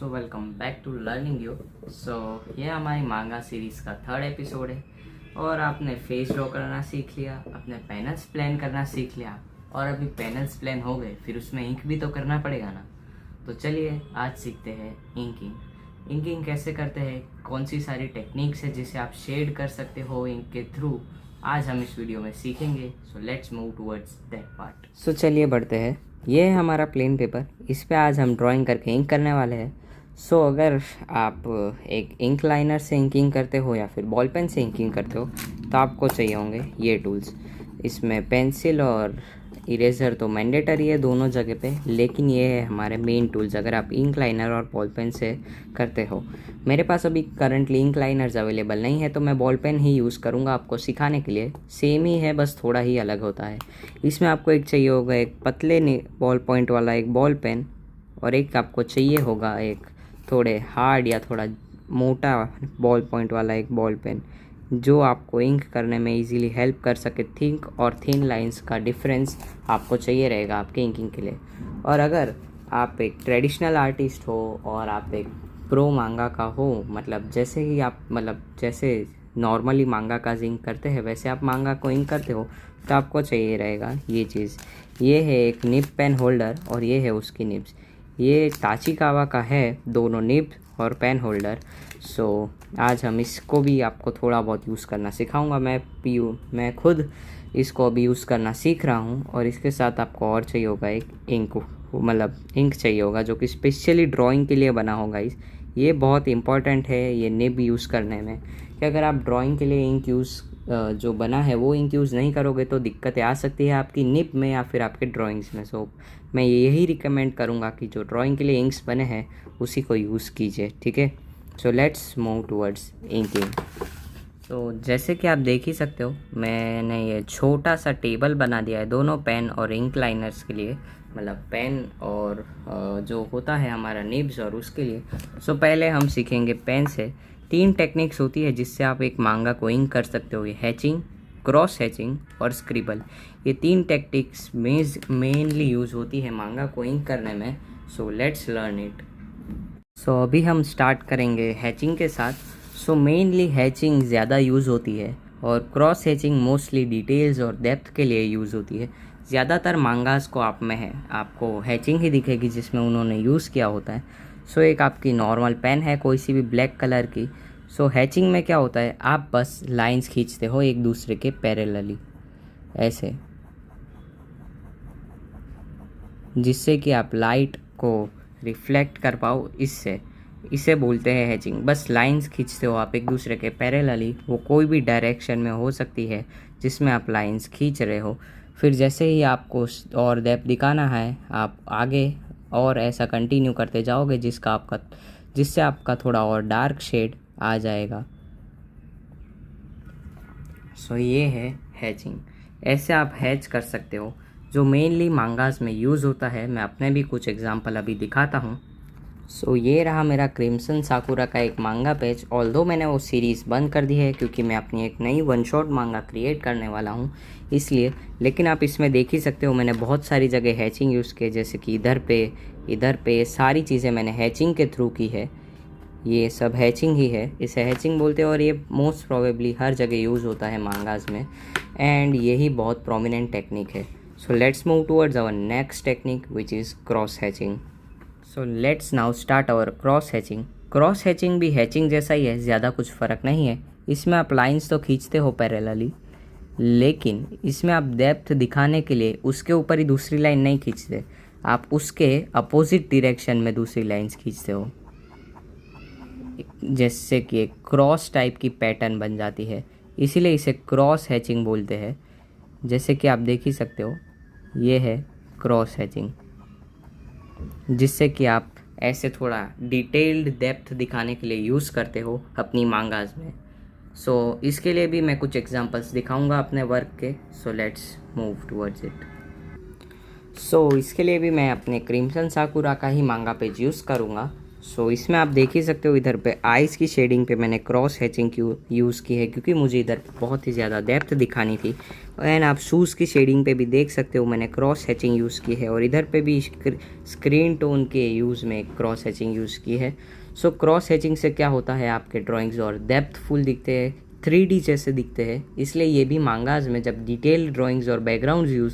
So welcome back to learning you. So ये हमारी मांगा सीरीज़ का थर्ड एपिसोड है और आपने फेस ड्रॉ करना सीख लिया, अपने पैनल्स प्लान करना सीख लिया और अभी पैनल्स प्लान हो गए फिर उसमें इंक भी तो करना पड़ेगा ना। तो चलिए आज सीखते हैं इंकिंग। इंकिंग कैसे करते हैं, कौन सी सारी टेक्निक्स है जिसे आप शेड कर सकते हो इंक के थ्रू, आज हम इस वीडियो में सीखेंगे। So let's move towards that part. So चलिए बढ़ते हैं। ये है हमारा प्लेन पेपर, इस पे आज हम ड्राइंग करके इंक करने वाले हैं। सो अगर आप एक इंक लाइनर से इंकिंग करते हो या फिर बॉल पेन से इंकिंग करते हो तो आपको चाहिए होंगे ये टूल्स। इसमें पेंसिल और इरेज़र तो मैंडेटरी है दोनों जगह पे, लेकिन ये है हमारे मेन टूल्स अगर आप इंक लाइनर और बॉल पेन से करते हो। मेरे पास अभी करंटली इंक लाइनर्स अवेलेबल नहीं है तो मैं बॉल पेन ही यूज़ करूँगा आपको सिखाने के लिए। सेम ही है, बस थोड़ा ही अलग होता है। इसमें आपको एक चाहिए होगा एक पतले बॉल पॉइंट वाला एक बॉल पेन और एक आपको चाहिए होगा एक थोड़े हार्ड या थोड़ा मोटा बॉल पॉइंट वाला एक बॉल पेन, जो आपको इंक करने में इजीली हेल्प कर सके। थिक और थिन लाइंस का डिफरेंस आपको चाहिए रहेगा आपके इंकिंग के लिए। और अगर आप एक ट्रेडिशनल आर्टिस्ट हो और आप एक प्रो मांगा का हो, मतलब जैसे ही आप जैसे नॉर्मली मांगा का इंक करते हैं वैसे आप मांगा को इंक करते हो, तो आपको चाहिए रहेगा ये चीज़। ये है एक निब पेन होल्डर और ये है उसकी निब्स। ये ताचिकावा का है, दोनों निब और पेन होल्डर। सो आज हम इसको भी आपको थोड़ा बहुत यूज़ करना सिखाऊंगा। मैं खुद इसको अभी यूज़ करना सीख रहा हूँ। और इसके साथ आपको और चाहिए होगा एक इंक चाहिए होगा जो कि स्पेशली ड्राइंग के लिए बना होगा। ये बहुत इंपॉर्टेंट है ये निब यूज़ करने में, कि अगर आप ड्राइंग के लिए इंक यूज़ जो बना है वो इंक यूज़ नहीं करोगे तो दिक्कतें आ सकती है आपकी निब में या फिर आपके ड्राइंग्स में। सो मैं यही रिकमेंड करूँगा कि जो ड्राइंग के लिए इंक्स बने हैं उसी को यूज़ कीजिए, ठीक है। So let's move towards inking. तो जैसे कि आप देख ही सकते हो मैंने ये छोटा सा टेबल बना दिया है दोनों पेन और इंक लाइनर्स के लिए, मतलब पेन और जो होता है हमारा निब्स और उसके लिए। सो पहले हम सीखेंगे पेन से। 3 टेक्निक्स होती है जिससे आप एक मांगा को इंक कर सकते हो, ये हैचिंग, क्रॉस हैचिंग और स्क्रिबल। ये 3 टेक्निक्स मेनली यूज़ होती है मांगा को इंक करने में। So let's learn it. So अभी हम स्टार्ट करेंगे हैचिंग के साथ। सो मेनली हैचिंग ज़्यादा यूज़ होती है और क्रॉस हैचिंग मोस्टली डिटेल्स और डेप्थ के लिए यूज़ होती है। ज़्यादातर मांगास को आपको हैचिंग ही दिखेगी जिसमें उन्होंने यूज़ किया होता है। सो एक आपकी नॉर्मल पेन है कोई सी भी ब्लैक कलर की। सो हैचिंग में क्या होता है, आप बस लाइंस खींचते हो एक दूसरे के पैरेलली ऐसे, जिससे कि आप लाइट को रिफ्लेक्ट कर पाओ। इसे बोलते हैं हैचिंग। बस लाइंस खींचते हो आप एक दूसरे के पैरेलली, वो कोई भी डायरेक्शन में हो सकती है जिसमें आप लाइंस खींच रहे हो। फिर जैसे ही आपको और डेप्थ दिखाना है आप आगे और ऐसा कंटिन्यू करते जाओगे जिससे आपका थोड़ा और डार्क शेड आ जाएगा। सो ये है हैचिंग। ऐसे आप हैच कर सकते हो जो मेनली मांगास में यूज़ होता है। मैं अपने भी कुछ एग्जांपल अभी दिखाता हूँ। सो ये रहा मेरा क्रिम्सन साकुरा का एक मांगा पेज। ऑल्दो मैंने वो सीरीज़ बंद कर दी है क्योंकि मैं अपनी एक नई वन शॉट मांगा क्रिएट करने वाला हूँ इसलिए, लेकिन आप इसमें देख ही सकते हो मैंने बहुत सारी जगह हैचिंग यूज़ की, जैसे कि इधर पे सारी चीज़ें मैंने हैचिंग के थ्रू की है। ये सब हैचिंग ही है, इसे हैचिंग बोलते हैं और ये मोस्ट प्रोबेबली हर जगह यूज़ होता है मांगास में एंड यही बहुत प्रोमिनेंट टेक्निक है। So let's move towards our next technique which is cross hatching. So let's now start our cross hatching. Cross hatching भी हैचिंग जैसा ही है, ज़्यादा कुछ फ़र्क नहीं है। इसमें आप लाइंस तो खींचते हो पैरेलली, लेकिन इसमें आप डेप्थ दिखाने के लिए उसके ऊपर ही दूसरी लाइन नहीं खींचते, आप उसके अपोजिट डायरेक्शन में दूसरी लाइंस खींचते हो, जिससे कि एक क्रॉस टाइप की पैटर्न बन जाती है। इसीलिए इसे क्रॉस हैचिंग बोलते हैं। जैसे कि आप देख ही सकते हो ये है क्रॉस हैचिंग, जिससे कि आप ऐसे थोड़ा डिटेल्ड डेप्थ दिखाने के लिए यूज़ करते हो अपनी मांगास में। सो इसके लिए भी मैं कुछ एग्जांपल्स दिखाऊंगा अपने वर्क के। So let's move towards it. So इसके लिए भी मैं अपने क्रिम्सन साकुरा का ही मांगा पेज यूज़ करूँगा। सो इसमें आप देख ही सकते हो इधर पे आइज़ की शेडिंग पे मैंने क्रॉस हैचिंग यूज़ की है, क्योंकि मुझे इधर बहुत ही ज़्यादा डेप्थ दिखानी थी। एंड आप शूज़ की शेडिंग पे भी देख सकते हो मैंने क्रॉस हैचिंग यूज़ की है, और इधर पे भी स्क्रीन टोन के यूज़ में क्रॉस हैचिंग यूज़ की है। सो क्रॉस हैचिंग से क्या होता है, आपके ड्राइंग्स और डेप्थफुल दिखते हैं, 3D जैसे दिखते हैं। इसलिए ये भी मांगाज में जब डिटेल ड्राइंग्स और बैकग्राउंड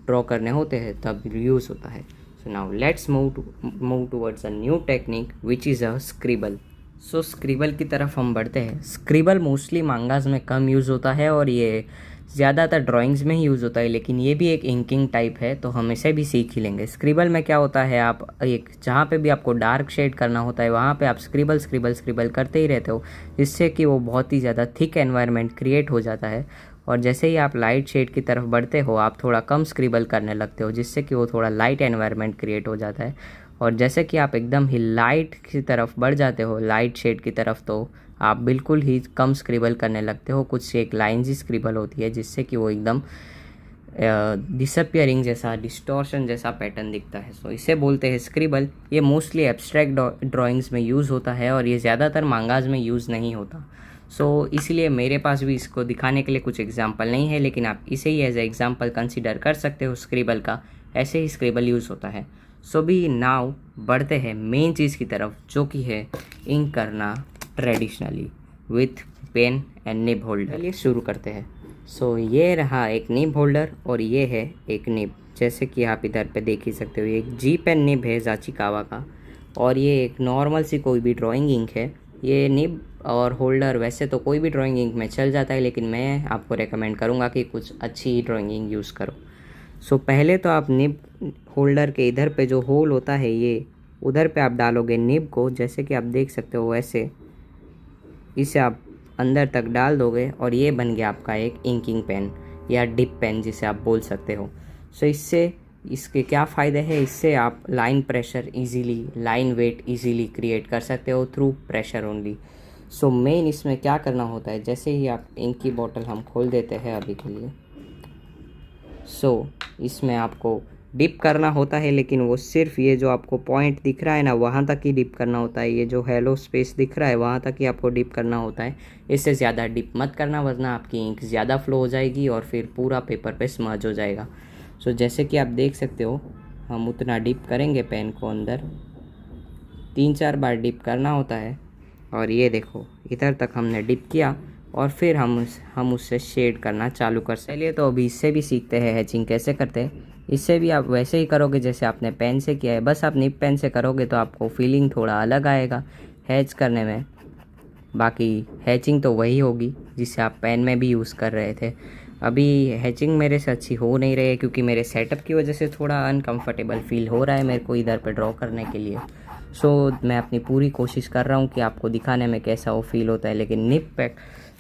ड्रॉ करने होते हैं तब यूज़ होता है। So now let's move towards a new technique which is a scribble. So scribble की तरफ हम बढ़ते हैं। scribble मोस्टली मांगास में कम यूज़ होता है और ये ज़्यादातर ड्राइंग्स में ही यूज़ होता है, लेकिन ये भी एक इंकिंग टाइप है, तो हम इसे भी सीख ही लेंगे। स्क्रिबल में क्या होता है, आप एक जहाँ पे भी आपको डार्क शेड करना होता है वहाँ पे आप स्क्रिबल करते ही रहते हो, जिससे कि वो बहुत ही ज़्यादा थिक एनवायरनमेंट क्रिएट हो जाता है। और जैसे ही आप लाइट शेड की तरफ बढ़ते हो आप थोड़ा कम स्क्रिबल करने लगते हो, जिससे कि वो थोड़ा लाइट एनवायरनमेंट क्रिएट हो जाता है। और जैसे कि आप एकदम ही लाइट की तरफ बढ़ जाते हो, लाइट शेड की तरफ, तो आप बिल्कुल ही कम स्क्रिबल करने लगते हो। कुछ एक लाइन्स ही स्क्रिबल होती है, जिससे कि वो एकदम डिसअपियरिंग जैसा, डिस्टॉर्शन जैसा पैटर्न दिखता है। सो इसे बोलते हैं स्क्रिबल। ये मोस्टली एब्स्ट्रैक्ट ड्राइंग्स में यूज़ होता है और ये ज़्यादातर मांगाज में यूज़ नहीं होता। सो इसलिए मेरे पास भी इसको दिखाने के लिए कुछ एग्जांपल नहीं है, लेकिन आप इसे ही एज ए एग्जांपल कंसीडर कर सकते हो स्क्रिबल का। ऐसे ही स्क्रिबल यूज़ होता है। सो भी नाउ बढ़ते हैं मेन चीज़ की तरफ, जो कि है इंक करना traditionally with pen and nib holder. चलिए शुरू करते हैं। सो ये रहा एक निब होल्डर और ये है एक निब, जैसे कि आप इधर पे देख ही सकते हो। ये एक जी पेन निब है जाचिकावा का, और ये एक नॉर्मल सी कोई भी ड्राइंग इंक है। ये निब और होल्डर वैसे तो कोई भी ड्राइंग इंक में चल जाता है, लेकिन मैं आपको रेकमेंड करूँगा कि कुछ अच्छी ड्राइंग इंक यूज़ करो। सो पहले तो आप निब होल्डर के इधर पे जो होल होता है ये उधर पे आप डालोगे निब को, जैसे कि आप देख सकते हो वैसे इसे आप अंदर तक डाल दोगे और ये बन गया आपका एक इंकिंग पेन या डिप पेन जिसे आप बोल सकते हो। सो इसके क्या फ़ायदे हैं, इससे आप line pressure easily, line weight easily create कर सकते हो through pressure only. So main इसमें क्या करना होता है, जैसे ही आप इंक की बोतल हम खोल देते हैं अभी के लिए। सो इसमें आपको डिप करना होता है, लेकिन वो सिर्फ ये जो आपको पॉइंट दिख रहा है ना वहाँ तक ही डिप करना होता है। ये जो हेलो स्पेस दिख रहा है वहाँ तक ही आपको डिप करना होता है। इससे ज़्यादा डिप मत करना, वरना आपकी इंक ज़्यादा फ्लो हो जाएगी और फिर पूरा पेपर पे स्मर्ज हो जाएगा। सो जैसे कि आप देख सकते हो हम उतना डिप करेंगे पेन को अंदर, 3-4 बार डिप करना होता है। और ये देखो इधर तक हमने डिप किया और फिर हम उससे शेड करना चालू कर सकते। चलिए तो अभी इससे भी सीखते हैं हैचिंग कैसे करते हैं। इससे भी आप वैसे ही करोगे जैसे आपने पेन से किया है, बस आप निब पेन से करोगे तो आपको फीलिंग थोड़ा अलग आएगा हैच करने में। बाकी हैचिंग तो वही होगी जिसे आप पेन में भी यूज़ कर रहे थे। अभी हैचिंग मेरे से अच्छी हो नहीं रही है, क्योंकि मेरे सेटअप की वजह से थोड़ा अनकंफर्टेबल फील हो रहा है मेरे को इधर पे ड्रॉ करने के लिए। सो मैं अपनी पूरी कोशिश कर रहा हूँ कि आपको दिखाने में कैसा वो फील होता है। लेकिन निब पैक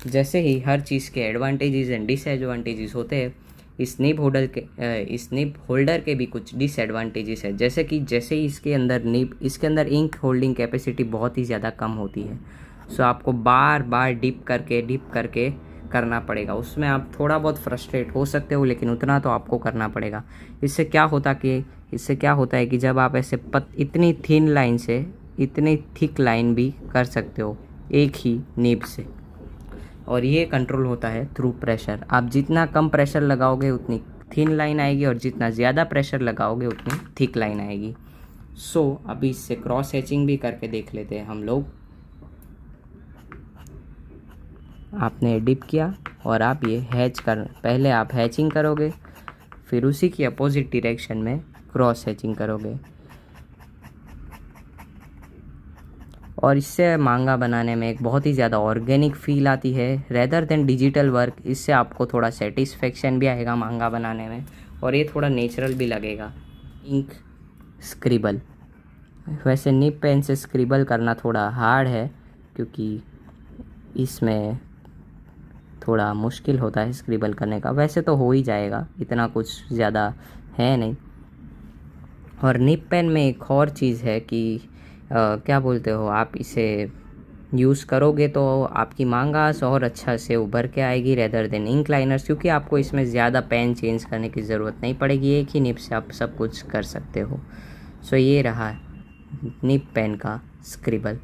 जैसे ही हर चीज़ के एडवांटेजेस एंड डिसएडवांटेजेस होते हैं, इस निब होल्डर के भी कुछ डिसएडवांटेजेस है। जैसे ही इसके अंदर इंक होल्डिंग कैपेसिटी बहुत ही ज़्यादा कम होती है। सो आपको बार बार डिप करके करना पड़ेगा। उसमें आप थोड़ा बहुत फ्रस्ट्रेट हो सकते हो, लेकिन उतना तो आपको करना पड़ेगा। इससे क्या होता है कि जब आप ऐसे इतनी थिन लाइन से इतनी थिक लाइन भी कर सकते हो एक ही निब से, और ये कंट्रोल होता है थ्रू प्रेशर। आप जितना कम प्रेशर लगाओगे उतनी थिन लाइन आएगी, और जितना ज़्यादा प्रेशर लगाओगे उतनी थिक लाइन आएगी। सो अभी इससे क्रॉस हैचिंग भी करके देख लेते हैं हम लोग। आपने डिप किया और आप ये पहले आप हैचिंग करोगे, फिर उसी की अपोजिट डायरेक्शन में क्रॉस हैचिंग करोगे, और इससे मांगा बनाने में एक बहुत ही ज़्यादा ऑर्गेनिक फील आती है रेदर देन डिजिटल वर्क। इससे आपको थोड़ा सेटिस्फेक्शन भी आएगा मांगा बनाने में, और ये थोड़ा नेचुरल भी लगेगा। इंक स्क्रिबल, वैसे निब पेन से स्क्रिबल करना थोड़ा हार्ड है, क्योंकि इसमें थोड़ा मुश्किल होता है स्क्रिबल करने का। वैसे तो हो ही जाएगा, इतना कुछ ज़्यादा है नहीं। और निब पेन में एक और चीज़ है कि क्या बोलते हो, आप इसे यूज़ करोगे तो आपकी मांगास और अच्छा से उभर के आएगी रेदर देन इंक लाइनर्स, क्योंकि आपको इसमें ज़्यादा पेन चेंज करने की ज़रूरत नहीं पड़ेगी। एक ही निब से आप सब कुछ कर सकते हो। सो ये रहा निप पेन का स्क्रिबल।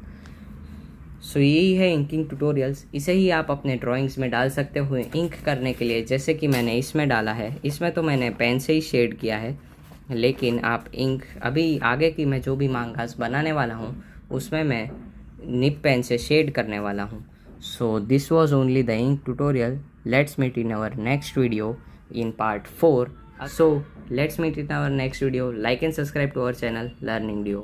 सो यही है इंकिंग ट्यूटोरियल्स। इसे ही आप अपने ड्राइंग्स में डाल सकते हो इंक करने के लिए, जैसे कि मैंने इसमें डाला है। इसमें तो मैंने पेन से ही शेड किया है, लेकिन आप इंक अभी आगे की मैं जो भी मांगास बनाने वाला हूँ उसमें मैं निप पेन से शेड करने वाला हूँ। So this was only the ink tutorial. Let's meet in our next video in part 4. So let's meet in our next video. Like and subscribe to our channel Learning Duo.